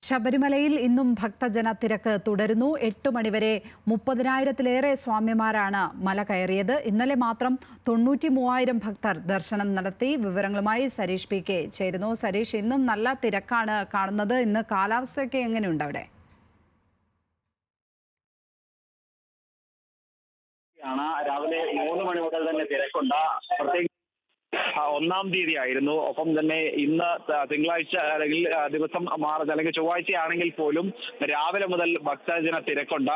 ശബരിമലയിൽ ഇന്നും ഭക്തജന തിരക്ക് തുടരുന്നു. 8 മണിവരെ 30,000-ലേറെ സ്വാമിമാരാണ് മല കയറിയത്. ഇന്നലെ മാത്രം 93,000 ഭക്തർ ദർശനം നടത്തി. വിവരങ്ങളുമായി സരീഷ് പി.കെ. ചേരുന്നു. സരീഷ്, ഇന്നും നല്ല തിരക്കാണ് കാണുന്നത്. ഇന്ന് കാലാവസ്ഥയൊക്കെ എങ്ങനെയുണ്ട് അവിടെ? രാവിലെ 3 മണി മുതൽ തന്നെ തിരക്കുണ്ട്. പ്രത്യേകിച്ച് 1-ാം തീയതി ആയിരുന്നു. ഒപ്പം തന്നെ ഇന്ന് തിങ്കളാഴ്ച അല്ലെങ്കിൽ ദിവസം അല്ലെങ്കിൽ ചൊവ്വാഴ്ചയാണെങ്കിൽ പോലും രാവിലെ മുതൽ ഭക്തജന തിരക്കുണ്ട്.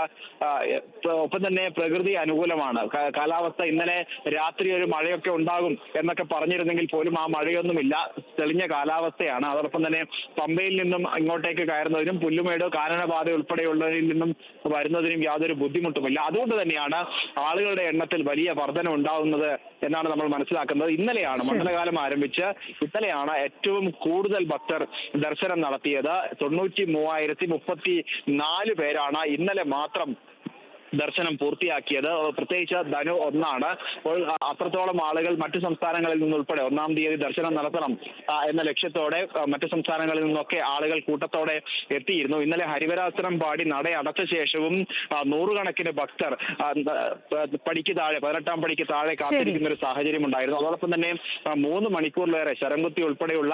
ഒപ്പം തന്നെ പ്രകൃതി അനുകൂലമാണ്. കാലാവസ്ഥ ഇന്നലെ രാത്രി ഒരു മഴയൊക്കെ ഉണ്ടാകും എന്നൊക്കെ പറഞ്ഞിരുന്നെങ്കിൽ പോലും ആ മഴയൊന്നുമില്ല. തെളിഞ്ഞ കാലാവസ്ഥയാണ്. അതോടൊപ്പം തന്നെ പമ്പയിൽ നിന്നും ഇങ്ങോട്ടേക്ക് കയറുന്നതിനും പുല്ലുമേട് കാനനപാത ഉൾപ്പെടെയുള്ളതിൽ നിന്നും വരുന്നതിനും യാതൊരു ബുദ്ധിമുട്ടുമില്ല. അതുകൊണ്ട് തന്നെയാണ് ആളുകളുടെ എണ്ണത്തിൽ വലിയ വർധന ഉണ്ടാകുന്നത് എന്നാണ് നമ്മൾ മനസ്സിലാക്കുന്നത്. ഇന്നലെയാണ് മണ്ഡലകാലം ആരംഭിച്ച് ഇന്നലെയാണ് ഏറ്റവും കൂടുതൽ ഭക്തർ ദർശനം നടത്തിയത്. 93,034 പേരാണ് ഇന്നലെ മാത്രം ദർശനം പൂർത്തിയാക്കിയത്. പ്രത്യേകിച്ച് ധനു 1 അപ്പോൾ അത്രത്തോളം ആളുകൾ മറ്റു സംസ്ഥാനങ്ങളിൽ നിന്നുൾപ്പെടെ 1-ാം തീയതി ദർശനം നടത്തണം എന്ന ലക്ഷ്യത്തോടെ മറ്റു സംസ്ഥാനങ്ങളിൽ നിന്നൊക്കെ ആളുകൾ കൂട്ടത്തോടെ എത്തിയിരുന്നു. ഇന്നലെ ഹരിവരാസനം പാടി നട അടച്ച ശേഷവും നൂറുകണക്കിന് ഭക്തർ പടിക്ക് താഴെ 18-ാം പടിക്ക് താഴെ കാത്തിരിക്കുന്ന ഒരു സാഹചര്യം ഉണ്ടായിരുന്നു. അതോടൊപ്പം തന്നെ 3 മണിക്കൂറിലേറെ ശരംകുത്തി ഉൾപ്പെടെയുള്ള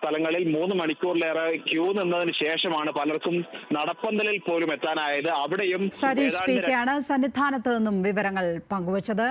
സ്ഥലങ്ങളിൽ 3 മണിക്കൂറിലേറെ ക്യൂ നിന്നതിന് ശേഷമാണ് പലർക്കും നടപ്പന്തലിൽ പോലും എത്താനായത്. അവിടെയും സന്നിധാനത്ത് നിന്നും വിവരങ്ങൾ പങ്കുവച്ചത്.